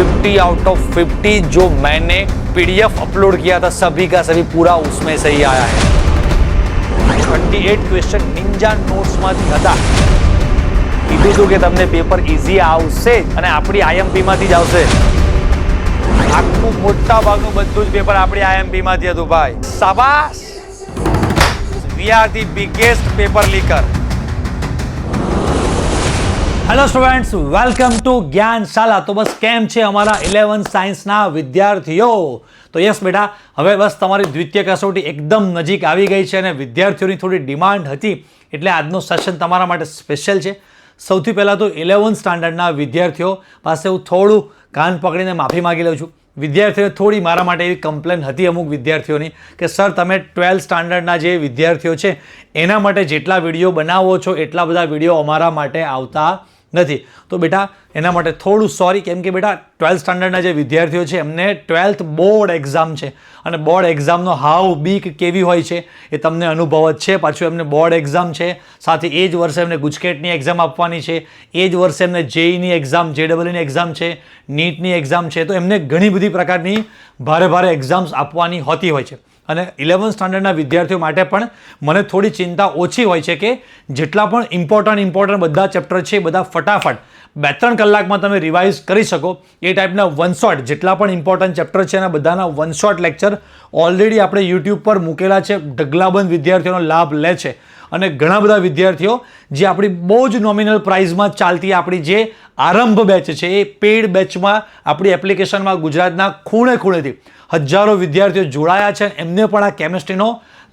50 out of 50 जो मैंने PDF upload किया था सभी का सभी पूरा उसमें से ही आया है। 38 क्वेश्चन निंजा नोट्स માંથી હતા। કીધું હતું કે તમને પેપર ઈઝી આવશે અને આપણી આઈએમપી માંથી જ આવશે। આખું મોટા ભાગનું બધું જ પેપર આપણી આઈએમપી માંથી હતું ભાઈ। શાબાશ, we are the biggest paper leaker. Hello students, welcome to Gyanshala. તો બસ કેમ છે અમારા 11 સાયન્સના વિદ્યાર્થીઓ? તો યસ બેટા, હવે બસ તમારી દ્વિતીય કસોટી એકદમ નજીક આવી ગઈ છે અને વિદ્યાર્થીઓની થોડી ડિમાન્ડ હતી એટલે આજનો સેશન તમારા માટે સ્પેશિયલ છે। સૌથી પહેલાં તો 11th સ્ટાન્ડર્ડના વિદ્યાર્થીઓ પાસે હું થોડું કાન પકડીને માફી માગી લઉં છું। વિદ્યાર્થીઓને થોડી મારા માટે એવી કમ્પ્લેન હતી અમુક વિદ્યાર્થીઓની કે સર તમે 12th સ્ટાન્ડર્ડના જે વિદ્યાર્થીઓ છે એના માટે જેટલા વિડીયો બનાવો છો એટલા બધા વિડીયો અમારા માટે આવતા નથી। તો બેટા એના માટે થોડું સોરી, કેમ કે બેટા 12th સ્ટાન્ડર્ડના જે વિદ્યાર્થીઓ છે એમને 12th બોર્ડ એક્ઝામ છે અને બોર્ડ એક્ઝામનો હાવ બીક કેવી હોય છે એ તમને અનુભવ જ છે। પાછું એમને બોર્ડ એક્ઝામ છે, સાથે એ જ વર્ષે એમને ગુજકેટની એક્ઝામ આપવાની છે, એ જ વર્ષે એમને જેઈની એક્ઝામ, જેડબલઈની એક્ઝામ છે, નીટની એક્ઝામ છે। તો એમને ઘણી બધી પ્રકારની ભારે ભારે એક્ઝામ્સ આપવાની હોતી હોય છે અને 11th સ્ટાન્ડર્ડના વિદ્યાર્થીઓ માટે પણ મને થોડી ચિંતા ઓછી હોય છે કે જેટલા પણ ઇમ્પોર્ટન્ટ બધા ચેપ્ટર છે એ બધા ફટાફટ 2-3 કલાકમાં તમે રિવાઇઝ કરી શકો એ ટાઈપના વન શોટ જેટલા પણ ઇમ્પોર્ટન્ટ ચેપ્ટર છે એના બધાના વન શોટ લેક્ચર ઓલરેડી આપણે યુટ્યુબ પર મૂકેલા છે। ઢગલાબંધ વિદ્યાર્થીઓનો લાભ લે છે અને ઘણા બધા વિદ્યાર્થીઓ જે આપણી બહુ જ નોમિનલ પ્રાઇઝમાં ચાલતી આપણી જે આરંભ બેચ છે એ પેઇડ બેચમાં આપણી એપ્લિકેશનમાં ગુજરાતના ખૂણે ખૂણેથી હજારો વિદ્યાર્થીઓ જોડાયા છે। એમને પણ આ કેમિસ્ટ્રીનો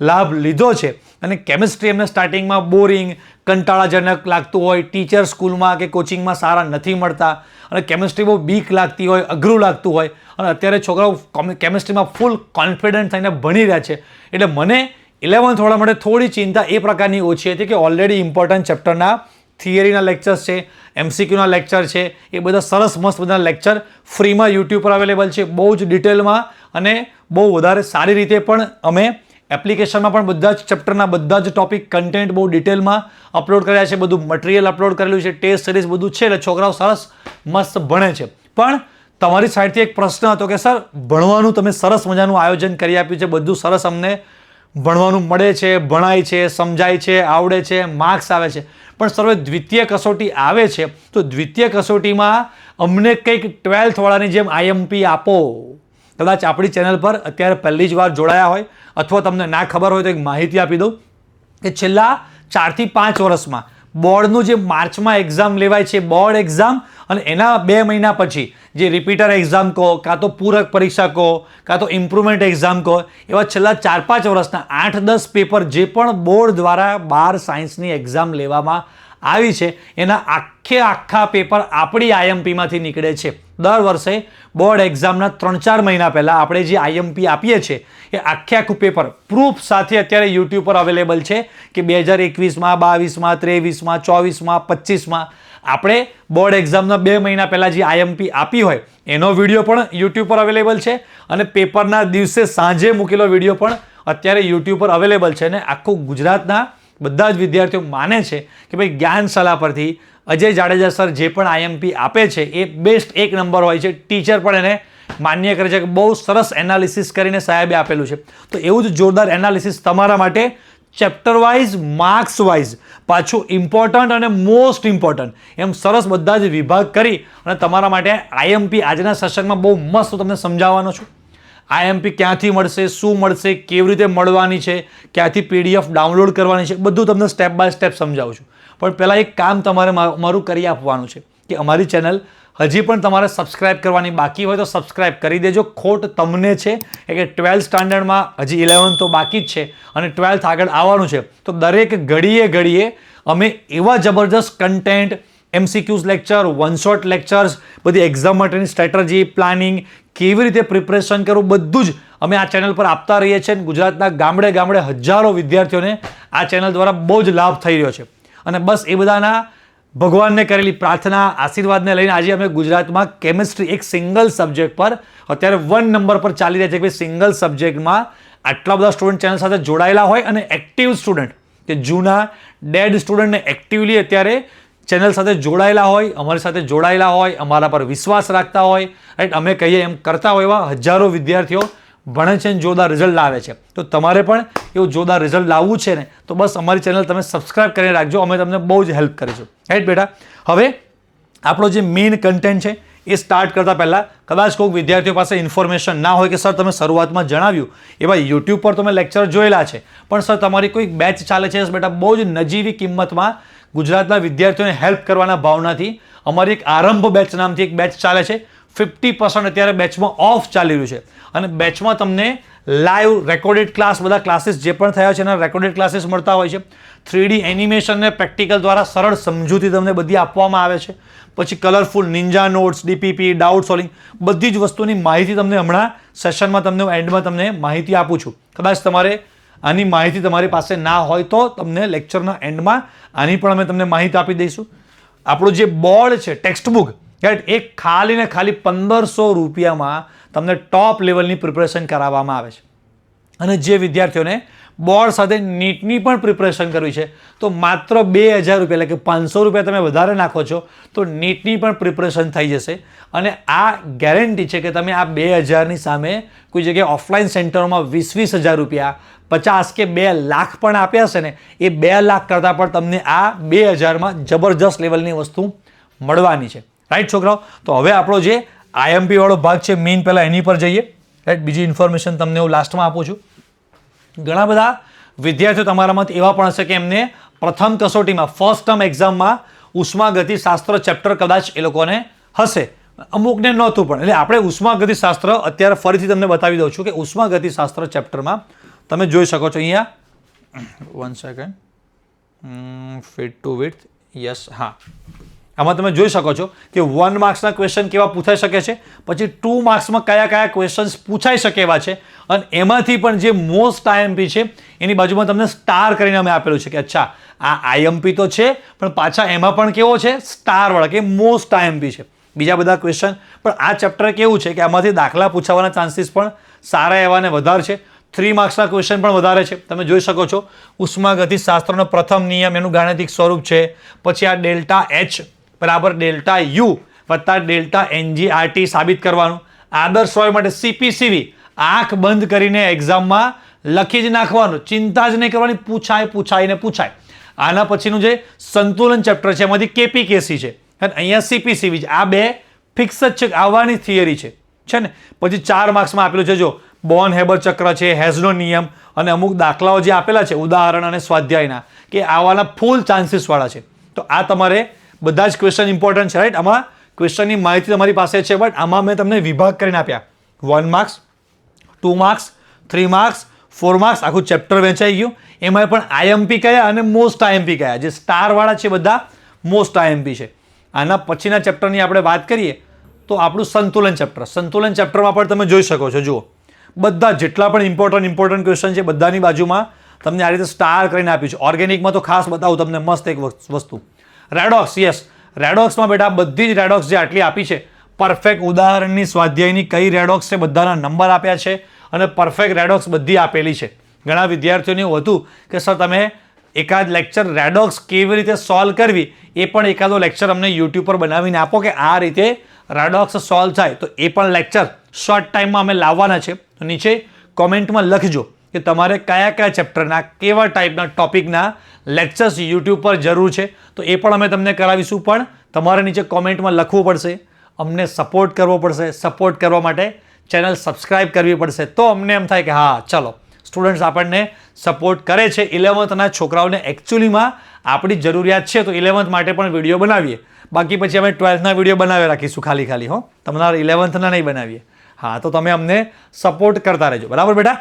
લાભ લીધો છે અને કેમિસ્ટ્રી એમને સ્ટાર્ટિંગમાં બોરિંગ, કંટાળાજનક લાગતું હોય, ટીચર સ્કૂલમાં કે કોચિંગમાં સારા નથી મળતા અને કેમિસ્ટ્રી બહુ બીક લાગતી હોય, અઘરું લાગતું હોય અને અત્યારે છોકરાઓ કેમિસ્ટ્રીમાં ફૂલ કોન્ફિડન્ટ થઈને ભણી રહ્યા છે। એટલે મને 11th વાળા માટે થોડી ચિંતા એ પ્રકારની ઓછી હતી કે ઓલરેડી ઇમ્પોર્ટન્ટ ચેપ્ટરના થિયરીના લેક્ચર્સ છે, એમસીક્યુના લેક્ચર છે, એ બધા સરસ મસ્ત બધા લેક્ચર ફ્રીમાં યુટ્યુબ પર અવેલેબલ છે, બહુ જ ડિટેલમાં અને બહુ વધારે સારી રીતે પણ અમે એપ્લિકેશનમાં પણ બધા જ ચેપ્ટરના બધા જ ટોપિક કન્ટેન્ટ બહુ ડિટેલમાં અપલોડ કર્યા છે, બધું મટીરિયલ અપલોડ કરેલું છે, ટેસ્ટ સિરીઝ બધું છે એટલે છોકરાઓ સરસ મસ્ત ભણે છે। પણ તમારી સાઈડથી એક પ્રશ્ન હતો કે સર ભણવાનું તમે સરસ મજાનું આયોજન કરી આપ્યું છે, બધું સરસ અમને ભણવાનું મળે છે, ભણાય છે, સમજાય છે, આવડે છે, માર્ક્સ આવે છે, પણ સર દ્વિતીય કસોટી આવે છે તો દ્વિતીય કસોટીમાં અમને કંઈક 12th વાળાની જેમ આઈએમપી આપો। કદાચ આપણી ચેનલ પર અત્યારે પહેલી જ વાર જોડાયા હોય અથવા તમને ના ખબર હોય તો એક માહિતી આપી દઉં કે છેલ્લા 4 થી 5 વર્ષમાં બોર્ડનું જે માર્ચમાં એક્ઝામ લેવાય છે બોર્ડ એક્ઝામ અને એના 2 મહિના પછી જે રિપીટર એક્ઝામ કહો કાં તો પૂરક પરીક્ષા કહો કાં તો ઇમ્પ્રુવમેન્ટ એક્ઝામ કહો, એવા છેલ્લા 4-5 વર્ષના 8-10 પેપર જે પણ બોર્ડ દ્વારા 12 સાયન્સની એક્ઝામ લેવામાં આવી છે એના આખા પેપર આપણી આઈએમપીમાંથી નીકળે છે। દર વર્ષે બોર્ડ એક્ઝામના 3-4 મહિના પહેલાં આપણે જે આઈએમપી આપીએ છીએ એ આખું પેપર પ્રૂફ સાથે અત્યારે યુટ્યુબ પર અવેલેબલ છે કે 2021માં, 22માં, 23માં, 24માં, 25માં આપણે બોર્ડ એક્ઝામના 2 મહિના પહેલાં જે આઈએમપી આપી હોય એનો વિડીયો પણ યુટ્યુબ પર અવેલેબલ છે અને પેપરના દિવસે સાંજે મૂકેલો વિડીયો પણ અત્યારે યુટ્યુબ પર અવેલેબલ છે। અને આખું ગુજરાતના બધા જ વિદ્યાર્થીઓ માને છે કે ભાઈ જ્ઞાનશાલા પરથી અજય જાડેજા સર જે પણ આઈએમપી આપે છે એ બેસ્ટ 1 નંબર હોય છે। ટીચર પણ એને માન્ય કરે છે કે બહુ સરસ એનાલિસિસ કરીને સાહેબે આપેલું છે। તો એવું જ જોરદાર એનાલિસિસ તમારા માટે ચેપ્ટર વાઇઝ, માર્ક્સ વાઇઝ, પાછું ઇમ્પોર્ટન્ટ અને મોસ્ટ ઇમ્પોર્ટન્ટ એમ સરસ બધા જ વિભાગ કરી અને તમારા માટે આઈએમપી આજના સેશનમાં બહુ મસ્ત તમને સમજાવવાનો છું। આઈએમપી ક્યાંથી મળશે, શું મળશે, કેવી રીતે મળવાની છે, ક્યાંથી પીડીએફ ડાઉનલોડ કરવાની છે, બધું તમને સ્ટેપ બાય સ્ટેપ સમજાવું છું। પણ પહેલાં એક કામ તમારે મારું કરી આપવાનું છે કે અમારી ચેનલ હજી પણ તમારે સબસ્ક્રાઇબ કરવાની બાકી હોય તો સબસ્ક્રાઇબ કરી દેજો। ખોટ તમને છે કે 12th સ્ટાન્ડર્ડમાં હજી 11th તો બાકી જ છે અને 12th આગળ આવવાનું છે તો દરેક ઘડીએ અમે એવા જબરજસ્ત content, MCQs lecture, one shot lectures, બધી એક્ઝામ માટેની સ્ટ્રેટેજી, પ્લાનિંગ, કેવી રીતે પ્રિપરેશન કરવું બધું જ અમે આ ચેનલ પર આપતા રહીએ છીએ। ગુજરાતના ગામડે હજારો વિદ્યાર્થીઓને આ ચેનલ દ્વારા બહુ જ લાભ થઈ રહ્યો છે અને બસ એ બધાના ભગવાનને કરેલી પ્રાર્થના, આશીર્વાદને લઈને આજે અમે ગુજરાતમાં કેમિસ્ટ્રી એક સિંગલ સબ્જેક્ટ પર અત્યારે 1 નંબર પર ચાલી રહ્યા છે કે સિંગલ સબ્જેક્ટમાં આટલા બધા સ્ટુડન્ટ ચેનલ સાથે જોડાયેલા હોય અને એક્ટિવ સ્ટુડન્ટ કે જૂના ડેડ સ્ટુડન્ટને એક્ટિવલી અત્યારે ચેનલ સાથે જોડાયેલા હોય, અમારી સાથે જોડાયેલા હોય, અમારા પર વિશ્વાસ રાખતા હોય, રાઈટ, અમે કહીએ એમ કરતા હોય એવા હજારો વિદ્યાર્થીઓ ભણે છે અને જોરદાર રિઝલ્ટ લાવે છે. તો તમારે પણ એવું જોરદાર રિઝલ્ટ લાવવું છે ને, તો બસ અમારી ચેનલ તમે સબસ્ક્રાઇબ કરીને રાખજો. અમે તમને બહુ જ હેલ્પ કરીશું, રાઈટ બેટા. હવે આપણો જે મેઇન કન્ટેન્ટ છે એ સ્ટાર્ટ કરતાં પહેલાં કદાચ કોઈક વિદ્યાર્થીઓ પાસે ઇન્ફોર્મેશન ના હોય કે સર તમે શરૂઆતમાં જણાવ્યું એવા યુટ્યુબ પર તમે લેક્ચર જોયેલા છે, પણ સર તમારી કોઈક બેચ ચાલે છે બેટા બહુ જ નજીવી કિંમતમાં ગુજરાતના વિદ્યાર્થીઓને હેલ્પ કરવાના ભાવનાથી અમારી એક આરંભ બેચ નામથી એક બેચ ચાલે છે. 50% અત્યારે બેચમાં ઓફ ચાલી રહ્યું છે અને બેચમાં તમને લાઈવ રેકોર્ડેડ ક્લાસ, બધા ક્લાસીસ જે પણ થયા છે એના રેકોર્ડેડ ક્લાસીસ મળતા હોય છે. 3D એનિમેશન અને પ્રેક્ટિકલ દ્વારા સરળ સમજૂતી તમને બધી આપવામાં આવે છે. પછી colourful નિંજા notes, DPP, doubt solving, બધી જ વસ્તુની માહિતી તમને હમણાં સેશનમાં તમને એન્ડમાં તમને માહિતી આપું છું. કદાચ તમારે આની માહિતી તમારી પાસે ના હોય તો તમને લેક્ચરના એન્ડમાં આની પણ અમે તમને માહિતી આપી દઈશું. આપણું જે બોર્ડ છે ટેક્સ્ટ બુક, રાઈટ, એ ખાલી ને ખાલી 1500 રૂપિયામાં તમને ટોપ લેવલની પ્રિપરેશન કરાવવામાં આવે છે. અને જે વિદ્યાર્થીઓને બોર્ડ સાથે નીટની પણ પ્રિપરેશન કરવી છે તો માત્ર 2000 રૂપિયા એટલે કે 500 રૂપિયા તમે વધારે નાખો છો તો નીટની પણ પ્રિપરેશન થઈ જશે. અને આ ગેરંટી છે કે તમે આ 2000ની સામે કોઈ જગ્યાએ ઓફલાઈન સેન્ટરોમાં 20,000 રૂપિયા, 50 કે 2 લાખ પણ આપ્યા હશે ને, એ 2 લાખ કરતાં પણ તમને આ 2000માં જબરજસ્ત લેવલની વસ્તુ મળવાની છે, રાઈટ છોકરાઓ. તો હવે આપણો જે આઈએમપી વાળો ભાગ છે મેઇન, પહેલાં એની પર જઈએ, રાઈટ. બીજી ઇન્ફોર્મેશન તમને હું લાસ્ટમાં આપું છું. ઘણા બધા વિદ્યાર્થીઓ તમારામાંથી એવા પણ હશે કે એમને પ્રથમ કસોટીમાં ફર્સ્ટ ટર્મ એક્ઝામમાં ઉષ્માગતિશાસ્ત્ર ચેપ્ટર કદાચ એ લોકોને હશે, અમુકને નહોતું પણ. એટલે આપણે ઉષ્માગતિશાસ્ત્ર અત્યારે ફરીથી તમને બતાવી દઉં છું કે ઉષ્માગતિશાસ્ત્ર ચેપ્ટરમાં તમે જોઈ શકો છો અહીંયા 1 second, fit two width, yes, હા, આમાં તમે જોઈ શકો છો કે 1 માર્ક્સના ક્વેશ્ચન કેવા પૂછાઈ શકે છે, પછી 2 માર્ક્સમાં કયા કયા ક્વેશ્ચન્સ પૂછાઈ શકે એવા છે, અને એમાંથી પણ જે મોસ્ટ આઈએમપી છે એની બાજુમાં તમને સ્ટાર કરીને અમે આપેલું છે કે અચ્છા આ આઈએમપી તો છે પણ પાછા એમાં પણ કેવો છે, સ્ટારવાળા, કે મોસ્ટ આઈએમપી છે. બીજા બધા ક્વેશ્ચન પણ આ ચેપ્ટર કેવું છે કે આમાંથી દાખલા પૂછાવાના ચાન્સીસ પણ સારા એવા ને વધારે છે. 3 માર્ક્સના ક્વેશ્ચન પણ વધારે છે. તમે જોઈ શકો છો ઉષ્માગતિશાસ્ત્રનો પ્રથમ નિયમ, એનું ગાણિતિક સ્વરૂપ છે. પછી આ ડેલ્ટા એચ બરાબર ડેલ્ટા યુ વત્તા ડેલ્ટા NGRT સાબિત કરવાનું. આદર્શ વાયુ માટે CPCV આંખ બંધ કરીને એક્ઝામમાં લખી જ નાખવાનું, ચિંતા જ નહીં કરવાની, પૂછાય. આના પછીનું જે સંતુલન ચેપ્ટર છે એમાંથી KPKC છે અને અહીંયા CPCV છે. આ બે ફિક્સ જ છે, આવવાની થિયરી છે ને. પછી 4 માર્ક્સમાં આપેલું છે જો બોર્ન હેબર ચક્ર છે, હેઝનો નિયમ અને અમુક દાખલાઓ જે આપેલા છે ઉદાહરણ અને સ્વાધ્યાયના, કે આવવાના ફૂલ ચાન્સીસ વાળા છે. તો આ તમારે બધા જ ક્વેશ્ચન ઇમ્પોર્ટન્ટ છે, રાઈટ. આમાં ક્વેશ્ચનની માહિતી તમારી પાસે છે, બટ આમાં મેં તમને વિભાગ કરીને આપ્યા. 1 માર્ક્સ, 2 માર્ક્સ, 3 માર્ક્સ, 4 માર્ક્સ, આખું ચેપ્ટર વેચાઈ ગયું. એમાં પણ આઈએમપી કયા અને મોસ્ટ આઈએમપી કયા, જે સ્ટારવાળા છે બધા મોસ્ટ આઈએમપી છે. આના પછીના ચેપ્ટરની આપણે વાત કરીએ તો આપણું સંતુલન ચેપ્ટરમાં પણ તમે જોઈ શકો છો, જુઓ બધા જેટલા પણ ઇમ્પોર્ટન્ટ ક્વેશ્ચન છે બધાની બાજુમાં તમને આ રીતે સ્ટાર કરીને આપ્યું છે. ઓર્ગેનિકમાં તો ખાસ બતાવું તમને મસ્ત એક વસ્તુ, રેડોક્સ, યસ, રેડોક્સમાં બેટા બધી જ રેડોક્સ જે આટલી આપી છે, પરફેક્ટ ઉદાહરણની સ્વાધ્યાયની કઈ રેડોક્સ છે બધાના નંબર આપ્યા છે અને પરફેક્ટ રેડોક્સ બધી આપેલી છે. ઘણા વિદ્યાર્થીઓને એવું હતું કે સર તમે એકાદ લેક્ચર રેડોક્સ કેવી રીતે સોલ્વ કરવી એ પણ એકાદો લેક્ચર અમને યુટ્યુબ પર બનાવીને આપો કે આ રીતે રેડોક્સ સોલ્વ થાય, તો એ પણ લેક્ચર શોર્ટ ટાઈમમાં અમે લાવવાના છે. તો નીચે કોમેન્ટમાં લખજો કે તમારે કયા કયા ચેપ્ટરના કેવા ટાઈપના ટોપિકના લેક્ચર્સ યુટ્યુબ પર જરૂર છે, તો એ પણ અમે તમને કરાવીશું. પણ તમારે નીચે કોમેન્ટમાં લખવું પડશે, અમને સપોર્ટ કરવો પડશે. સપોર્ટ કરવા માટે ચેનલ સબસ્ક્રાઇબ કરવી પડશે, તો અમને એમ થાય કે હા ચલો સ્ટુડન્ટ્સ આપણને સપોર્ટ કરે છે. 11thના છોકરાઓને એકચ્યુઅલીમાં આપણી જરૂરિયાત છે, તો 11th માટે પણ વિડીયો બનાવીએ. બાકી પછી અમે 12thના વિડીયો બનાવી રાખીશું ખાલી હો, તમારા 11thના નહીં બનાવીએ. હા, તો તમે અમને સપોર્ટ કરતા રહેજો, બરાબર બેટા.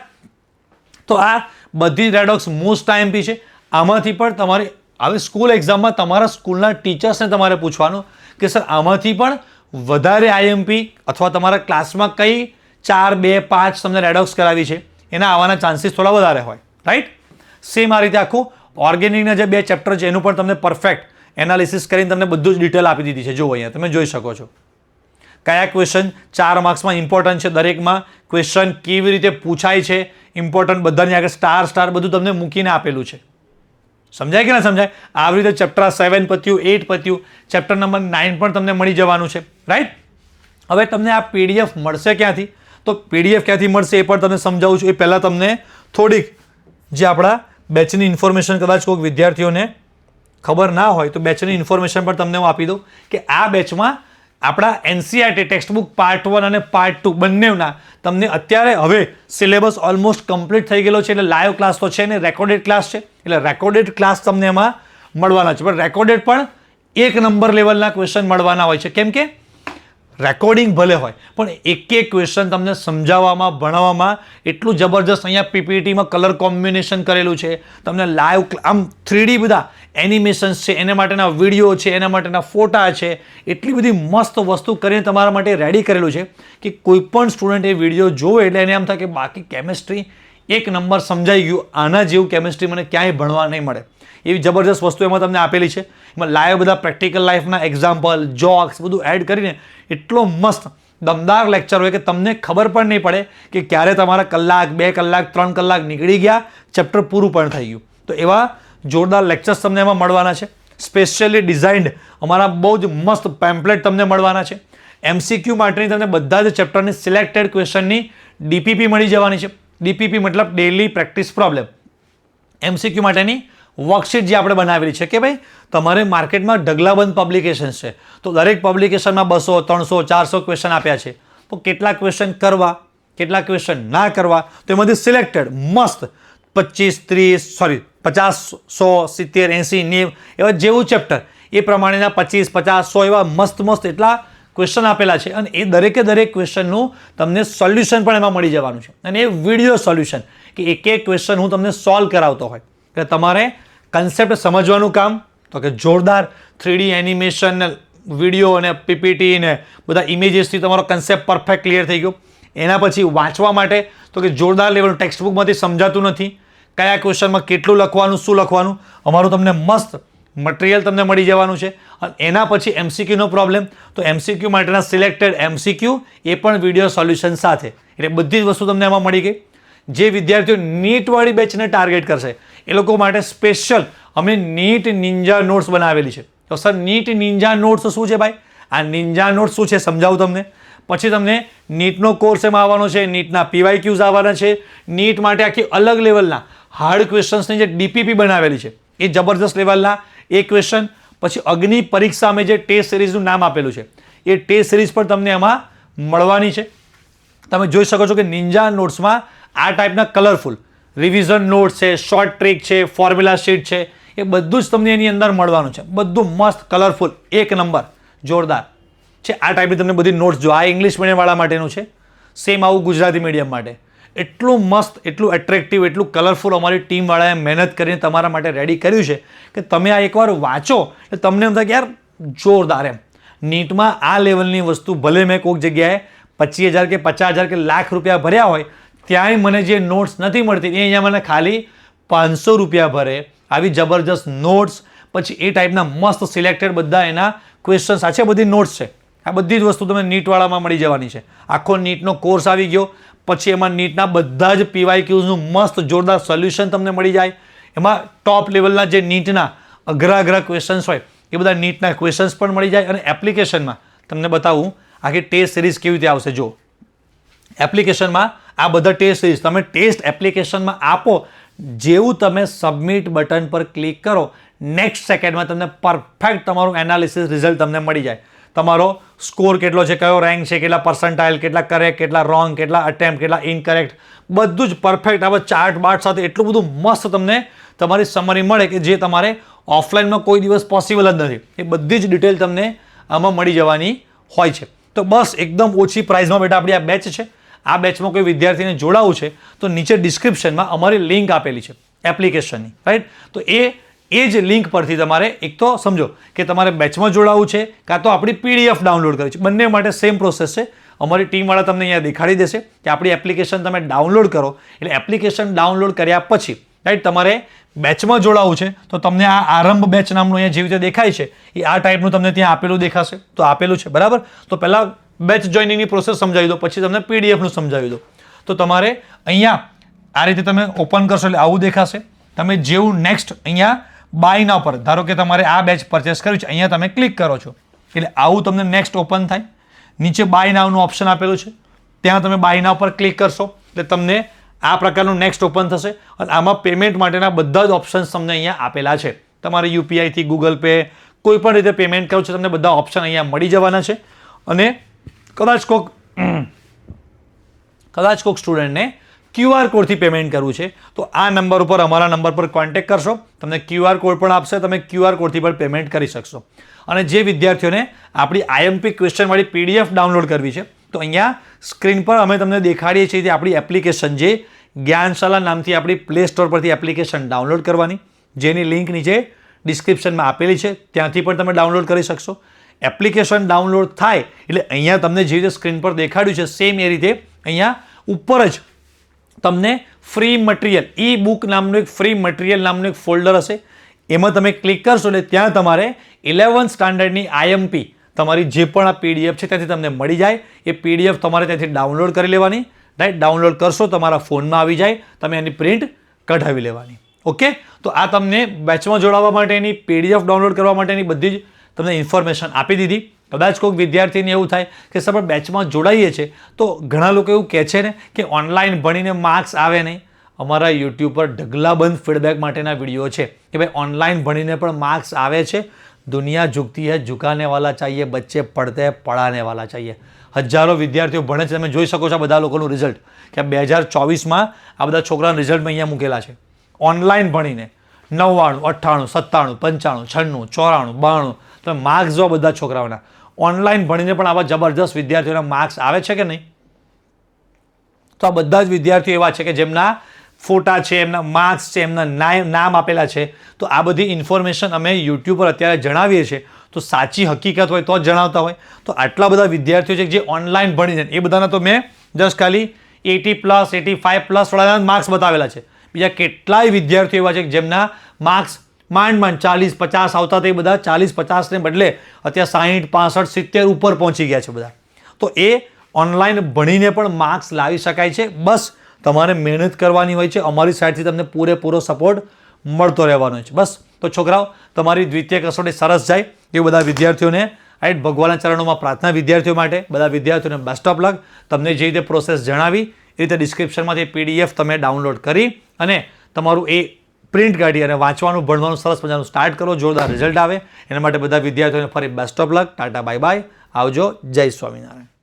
તો આ બધી રેડોક્સ મોસ્ટ આઈએમપી છે. આમાંથી પણ તમારે હવે સ્કૂલ એક્ઝામમાં તમારા સ્કૂલના ટીચર્સને તમારે પૂછવાનું કે સર આમાંથી પણ વધારે આઈએમપી અથવા તમારા ક્લાસમાં કઈ 4, 2, 5 તમને રેડોક્સ કરાવી છે એના આવવાના ચાન્સીસ થોડા વધારે હોય, રાઈટ. સેમ આ રીતે આખું ઓર્ગેનિકના જે 2 ચેપ્ટર છે એનું પણ તમને પરફેક્ટ એનાલિસિસ કરીને તમને બધું જ ડિટેલ આપી દીધી છે. જુઓ અહીંયા તમે જોઈ શકો છો કયા ક્વેશ્ચન 4 માર્ક્સમાં ઇમ્પોર્ટન્ટ છે, દરેકમાં ક્વેશ્ચન કેવી રીતે પૂછાય છે ઇમ્પોર્ટન્ટ, બધાની આગળ સ્ટાર બધું તમને મૂકીને આપેલું છે. સમજાય કે ના સમજાય? આવી રીતે ચેપ્ટર 7 પત્યું, 8 પત્યું, ચેપ્ટર નંબર 9 પણ તમને મળી જવાનું છે, રાઈટ? હવે તમને આ PDF મળશે ક્યાંથી? તો PDF ક્યાંથી મળશે એ પણ તમને સમજાવું છું. એ પહેલાં તમને થોડીક જે આપણા બેચની ઇન્ફોર્મેશન કદાચ કોઈક વિદ્યાર્થીઓને ખબર ના હોય તો બેચની ઇન્ફોર્મેશન પણ તમને હું આપી દઉં કે આ બેચમાં આપણા NCERT ટેક્સ્ટબુક પાર્ટ 1 અને પાર્ટ 2 બંનેના તમને અત્યારે હવે સિલેબસ ઓલમોસ્ટ કમ્પ્લીટ થઈ ગયેલો છે. એટલે લાઈવ ક્લાસ તો છે ને રેકોર્ડેડ ક્લાસ છે. એટલે રેકોર્ડેડ ક્લાસ તમને એમાં મળવાના છે. પણ રેકોર્ડેડ પણ 1 નંબર લેવલના ક્વેશ્ચન મળવાના હોય છે. કેમ કે રેકોર્ડિંગ ભલે હોય પણ એક ક્વેશ્ચન તમને સમજાવવામાં, ભણાવવામાં એટલું જબરજસ્ત અહીંયા PPTમાં કલર કોમ્બિનેશન કરેલું છે. તમને લાઈવ આમ 3D બધા એનિમેશન્સ છે, એના માટેના વિડીયો છે, એના માટેના ફોટા છે, એટલી બધી મસ્ત વસ્તુ કરીને તમારા માટે રેડી કરેલું છે કે કોઈ પણ સ્ટુડન્ટ એ વિડીયો જોવે એટલે એને એમ થાય કે બાકી કેમિસ્ટ્રી 1 નંબર સમજાઈ ગયું, આના જેવું કેમિસ્ટ્રી મને ક્યાંય ભણવા નહીં મળે. એવી જબરજસ્ત વસ્તુ એમાં તમને આપેલી છે. એમાં લાઈવ બધા પ્રેક્ટિકલ લાઈફના એક્ઝામ્પલ, જોક્સ બધું એડ કરીને એટલો મસ્ત દમદાર લેક્ચર હોય કે તમને ખબર પણ નહીં પડે કે ક્યારે તમારા કલાક, 2 કલાક, 3 કલાક નીકળી ગયા, ચેપ્ટર પૂરું પણ થઈ ગયું. તો એવા જોરદાર લેક્ચર્સ તમને એમાં મળવાના છે. સ્પેશિયલી ડિઝાઇન્ડ અમારા બહુ જ મસ્ત પેમ્પલેટ તમને મળવાના છે. MCQ માટેની તમને બધા જ ચેપ્ટરની સિલેક્ટેડ ક્વેશ્ચનની DPP મળી જવાની છે. DPP મતલબ ડેઇલી પ્રેક્ટિસ પ્રોબ્લેમ. MCQ માટેની વર્કશીટ જે આપણે બનાવેલી છે કે ભાઈ તમારે માર્કેટમાં ઢગલાબંધ પબ્લિકેશન્સ છે, તો દરેક પબ્લિકેશનમાં 200, 300, 400 ક્વેશ્ચન આપ્યા છે. તો કેટલા ક્વેશ્ચન કરવા, કેટલા ક્વેશ્ચન ના કરવા, તો એમાંથી સિલેક્ટેડ મસ્ત 50, 100, 70, 80, 90 એવા જેવું ચેપ્ટર એ પ્રમાણેના 25, 50, 100 એવા મસ્ત એટલા ક્વેશ્ચન આપેલા છે. અને એ દરેકે દરેક ક્વેશ્ચનનું તમને સોલ્યુશન પણ એમાં મળી જવાનું છે. અને એ વિડીયો સોલ્યુશન કે એક ક્વેશ્ચન હું તમને સોલ્વ કરાવતો હોય એટલે તમારે કન્સેપ્ટ સમજવાનું કામ તો કે જોરદાર 3D એનિમેશન, વિડીયો અને PPT ને બધા ઇમેજીસથી તમારો કન્સેપ્ટ પરફેક્ટ ક્લિયર થઈ ગયો. એના પછી વાંચવા માટે તો કે જોરદાર લેવલનું ટેક્સ્ટબુકમાંથી સમજાતું નથી, કયા ક્વેશ્ચનમાં કેટલું લખવાનું, શું લખવાનું, અમારું તમને મસ્ત મટીરિયલ તમને મળી જવાનું છે. અને એના પછી MCQનો પ્રોબ્લેમ, તો MCQ માટેના સિલેક્ટેડ MCQ એ પણ વિડીયો સોલ્યુશન સાથે. એટલે બધી જ વસ્તુ તમને એમાં મળી ગઈ. જે વિદ્યાર્થીઓ નીટવાળી બેચને ટાર્ગેટ કરશે એ લોકો માટે સ્પેશિયલ અમે નીટ નિંજા નોટ્સ બનાવેલી છે. તો સર નીટ નિંજા નોટ્સ શું છે ભાઈ? આ નિંજા નોટ્સ શું છે સમજાવું તમને. પછી તમને નીટનો કોર્સ એમાં આવવાનો છે, નીટના PYQs આવવાના છે, નીટ માટે આખી અલગ લેવલના હાર્ડ ક્વેશ્ચન્સની જે DPP બનાવેલી છે એ જબરદસ્ત લેવલના એ ક્વેશ્ચન. પછી અગ્નિ પરીક્ષા અમે જે ટેસ્ટ સિરીઝનું નામ આપેલું છે એ ટેસ્ટ સિરીઝ પણ તમને એમાં મળવાની છે. તમે જોઈ શકો છો કે નિંજા નોટ્સમાં આ ટાઈપના કલરફુલ રિવિઝન નોટ્સ છે, શોર્ટ ટ્રીક છે, ફોર્મ્યુલા શીટ છે, એ બધું જ તમને એની અંદર મળવાનું છે. બધું મસ્ત કલરફુલ 1 નંબર જોરદાર છે. આ ટાઈપની તમને બધી નોટ્સ જો આ ઇંગ્લિશ મીડિયમવાળા માટેનું છે, સેમ આવું ગુજરાતી મીડિયમ માટે. એટલું મસ્ત, એટલું એટ્રેક્ટિવ, એટલું કલરફુલ અમારી ટીમવાળાએ મહેનત કરીને તમારા માટે રેડી કર્યું છે કે તમે આ એકવાર વાંચો એટલે તમને એમ થાય કે યાર જોરદાર એમ. નીટમાં આ લેવલની વસ્તુ ભલે મેં કોઈક જગ્યાએ 25,000 કે 50,000 કે લાખ રૂપિયા ભર્યા હોય ત્યાંય મને જે નોટ્સ નથી મળતી એ અહીંયા મને ખાલી 500 રૂપિયા ભરે આવી જબરજસ્ત નોટ્સ. પછી એ ટાઈપના મસ્ત સિલેક્ટેડ બધા એના ક્વેશ્ચન્સ આ છે, બધી નોટ્સ છે. આ બધી જ વસ્તુ તમને નીટવાળામાં મળી જવાની છે. આખો નીટનો કોર્સ આવી ગયો. પછી એમાં નીટના બધા જ PYQsનું મસ્ત જોરદાર સોલ્યુશન તમને મળી જાય. એમાં ટોપ લેવલના જે નીટના અઘરા ક્વેશ્ચન્સ હોય એ બધા નીટના ક્વેશ્ચન્સ પણ મળી જાય. અને એપ્લિકેશનમાં તમને બતાવું આખી ટેસ્ટ સિરીઝ કેવી રીતે આવશે. જો એપ્લિકેશનમાં આ બધા ટેસ્ટ સિરીઝ તમે ટેસ્ટ એપ્લિકેશનમાં આપો, જેવું તમે સબમિટ બટન પર ક્લિક કરો નેક્સ્ટ સેકન્ડમાં તમને પરફેક્ટ તમારું એનાલિસિસ રિઝલ્ટ તમને મળી જાય. તમારો સ્કોર કેટલો છે, કયો રેન્ક છે, કેટલા પર્સન્ટાઇલ, કેટલા કરેક્ટ, કેટલા રોંગ, કેટલા અટેમ્પ્ટ, કેટલા ઇનકરેક્ટ, બધું જ પરફેક્ટ આવા ચાર્ટ બાર્ટ સાથે એટલું બધું મસ્ત તમને તમારી સમરી મળે કે જે તમારે ઓફલાઈનમાં કોઈ દિવસ પોસિબલ જ નથી. એ બધી જ ડિટેલ તમને આમાં મળી જવાની હોય છે. તો બસ એકદમ ઓછી પ્રાઇસમાં બેટા આપણી આ બેચ છે. આ બેચમાં કોઈ વિદ્યાર્થીને જોડાવું છે તો નીચે ડિસ્ક્રિપ્શનમાં અમારી લિંક આપેલી છે એપ્લિકેશનની, રાઈટ? તો એ જ લિંક પરથી તમારે એક તો સમજો કે તમારે બેચમાં જોડાવું છે કાં તો આપણી PDF ડાઉનલોડ કરવી છે. બંને માટે સેમ પ્રોસેસ છે. અમારી ટીમવાળા તમને અહીંયા દેખાડી દેશે કે આપણી એપ્લિકેશન તમે ડાઉનલોડ કરો એટલે એપ્લિકેશન ડાઉનલોડ કર્યા પછી રાઈટ તમારે બેચમાં જોડાવું છે તો તમને આ આરંભ બેચ નામનું અહીંયા જેવી રીતે દેખાય છે એ આ ટાઈપનું તમને ત્યાં આપેલું દેખાશે. તો આપેલું છે બરાબર. તો પહેલાં બેચ જોઈનિંગની પ્રોસેસ સમજાવી દો, પછી તમને PDFનું સમજાવી દો. તો તમારે અહીંયા આ રીતે તમે ઓપન કરશો એટલે આવું દેખાશે. તમે જેવું નેક્સ્ટ અહીંયા બાય નાઉ પર ધારો કે તમારે આ બેચ પરચેસ કર્યું છે, અહીંયા તમે ક્લિક કરો છો એટલે આવું તમને નેક્સ્ટ ઓપન થાય. નીચે બાય નાઉનું ઓપ્શન આપેલું છે, ત્યાં તમે બાય નાઉ પર ક્લિક કરશો એટલે તમને આ પ્રકારનું નેક્સ્ટ ઓપન થશે અને આમાં પેમેન્ટ માટેના બધા જ ઓપ્શન્સ તમને અહીંયા આપેલા છે. તમારે યુપીઆઈથી, ગૂગલ પે, કોઈ પણ રીતે પેમેન્ટ કરવું છે તમને બધા ઓપ્શન અહીંયા મળી જવાના છે. અને કદાચ કોઈક સ્ટુડન્ટને QR કોડથી પેમેન્ટ કરવું છે તો આ નંબર ઉપર, અમારા નંબર પર કોન્ટેક્ટ કરશો, તમને QR કોડ પણ આપશે, તમે QR કોડથી પણ પેમેન્ટ કરી શકશો. અને જે વિદ્યાર્થીઓને આપણી IMP ક્વેશ્ચનવાળી PDF ડાઉનલોડ કરવી છે તો અહીંયા સ્ક્રીન પર અમે તમને દેખાડીએ છીએ કે આપણી એપ્લિકેશન જે જ્ઞાનશાલા નામથી આપણી પ્લે સ્ટોર પરથી એપ્લિકેશન ડાઉનલોડ કરવાની, જેની લિંક નીચે ડિસ્ક્રિપ્શનમાં આપેલી છે, ત્યાંથી પણ તમે ડાઉનલોડ કરી શકશો. એપ્લિકેશન ડાઉનલોડ થાય એટલે અહીંયા તમને જે રીતે સ્ક્રીન પર દેખાડ્યું છે સેમ એ રીતે અહીંયા ઉપર જ તમને ફ્રી મટીરિયલ, ઈ બુક નામનું એક ફ્રી મટીરિયલ નામનું એક ફોલ્ડર હશે. એમાં તમે ક્લિક કરશો એટલે ત્યાં તમારે 11th સ્ટાન્ડર્ડની IMP તમારી જે પણ આ PDF છે ત્યાંથી તમને મળી જાય. એ PDF તમારે ત્યાંથી ડાઉનલોડ કરી લેવાની, રાઈટ? ડાઉનલોડ કરશો તમારા ફોનમાં આવી જાય, તમે એની પ્રિન્ટ કઢાવી લેવાની. ઓકે, તો આ તમને બેચમાં જોડાવા માટેની, PDF ડાઉનલોડ કરવા માટેની બધી જ તમને ઇન્ફોર્મેશન આપી દીધી. કદાચ કોઈક વિદ્યાર્થીને એવું થાય કે સર આપણે બેચમાં જોડાઈએ છીએ તો ઘણા લોકો એવું કહે છે ને કે ઓનલાઈન ભણીને માર્ક્સ આવે નહીં. અમારા યુટ્યુબ પર ઢગલાબંધ ફીડબેક માટેના વિડીયો છે કે ભાઈ ઓનલાઈન ભણીને પણ માર્ક્સ આવે છે. દુનિયા ઝુકતી હૈ ઝુકાને વાલા चाहिए, બચ્ચે પડતે હૈ પढ़ाने वाला चाहिए. હજારો વિદ્યાર્થીઓ ભણે છે, તમે જોઈ શકો છો બધા લોકોનું રિઝલ્ટ કે 2024માં આ બધા છોકરાના રિઝલ્ટ મેં અહીંયા મૂકેલા છે. ઓનલાઈન ભણીને 99, 98, 97, 95, 96, 94, 92 તમે માર્ક્સ જો બધા છોકરાઓના ઓનલાઈન ભણીને પણ આવા જબરદસ્ત વિદ્યાર્થીઓના માર્ક્સ આવે છે કે નહીં? તો આ બધા જ વિદ્યાર્થીઓ એવા છે કે જેમના ફોટા છે, એમના માર્ક્સ છે, એમના નામ આપેલા છે. તો આ બધી ઇન્ફોર્મેશન અમે યુટ્યુબ પર અત્યારે જણાવીએ છીએ તો સાચી હકીકત હોય તો જ જણાવતા હોય. તો આટલા બધા વિદ્યાર્થીઓ છે જે ઓનલાઈન ભણીને, એ બધાના તો મેં જસ્ટ ખાલી 80+, 85+ વાળાના માર્ક્સ બતાવેલા છે. બીજા કેટલાય વિદ્યાર્થીઓ એવા છે કે જેમના માર્ક્સ માંડ 40, 50 આવતા, તે બધા 40, 50ને બદલે અત્યારે 60, 65, 70 ઉપર પહોંચી ગયા છે બધા. તો એ ઓનલાઈન ભણીને પણ માર્ક્સ લાવી શકાય છે. બસ તમારે મહેનત કરવાની હોય છે, અમારી સાઈડથી તમને પૂરેપૂરો સપોર્ટ મળતો રહેવાનો છે. બસ તો છોકરાઓ, તમારી દ્વિતીય કસોટી સરસ જાય એ બધા વિદ્યાર્થીઓને, રાઈટ, ભગવાનના ચરણોમાં પ્રાર્થના વિદ્યાર્થીઓ માટે, બધા વિદ્યાર્થીઓને બેસ્ટ ઓફ લક. તમને જે રીતે પ્રોસેસ જણાવી એ રીતે ડિસ્ક્રિપ્શનમાંથી PDF તમે ડાઉનલોડ કરી અને તમારું એ પ્રિન્ટ કાઢી અને વાંચવાનું, ભણવાનું સરસ મજાનું સ્ટાર્ટ કરો, જોરદાર રિઝલ્ટ આવે. એના માટે બધા વિદ્યાર્થીઓને ફરી best of luck. Tata, bye bye, આવજો, જય સ્વામિનારાયણ.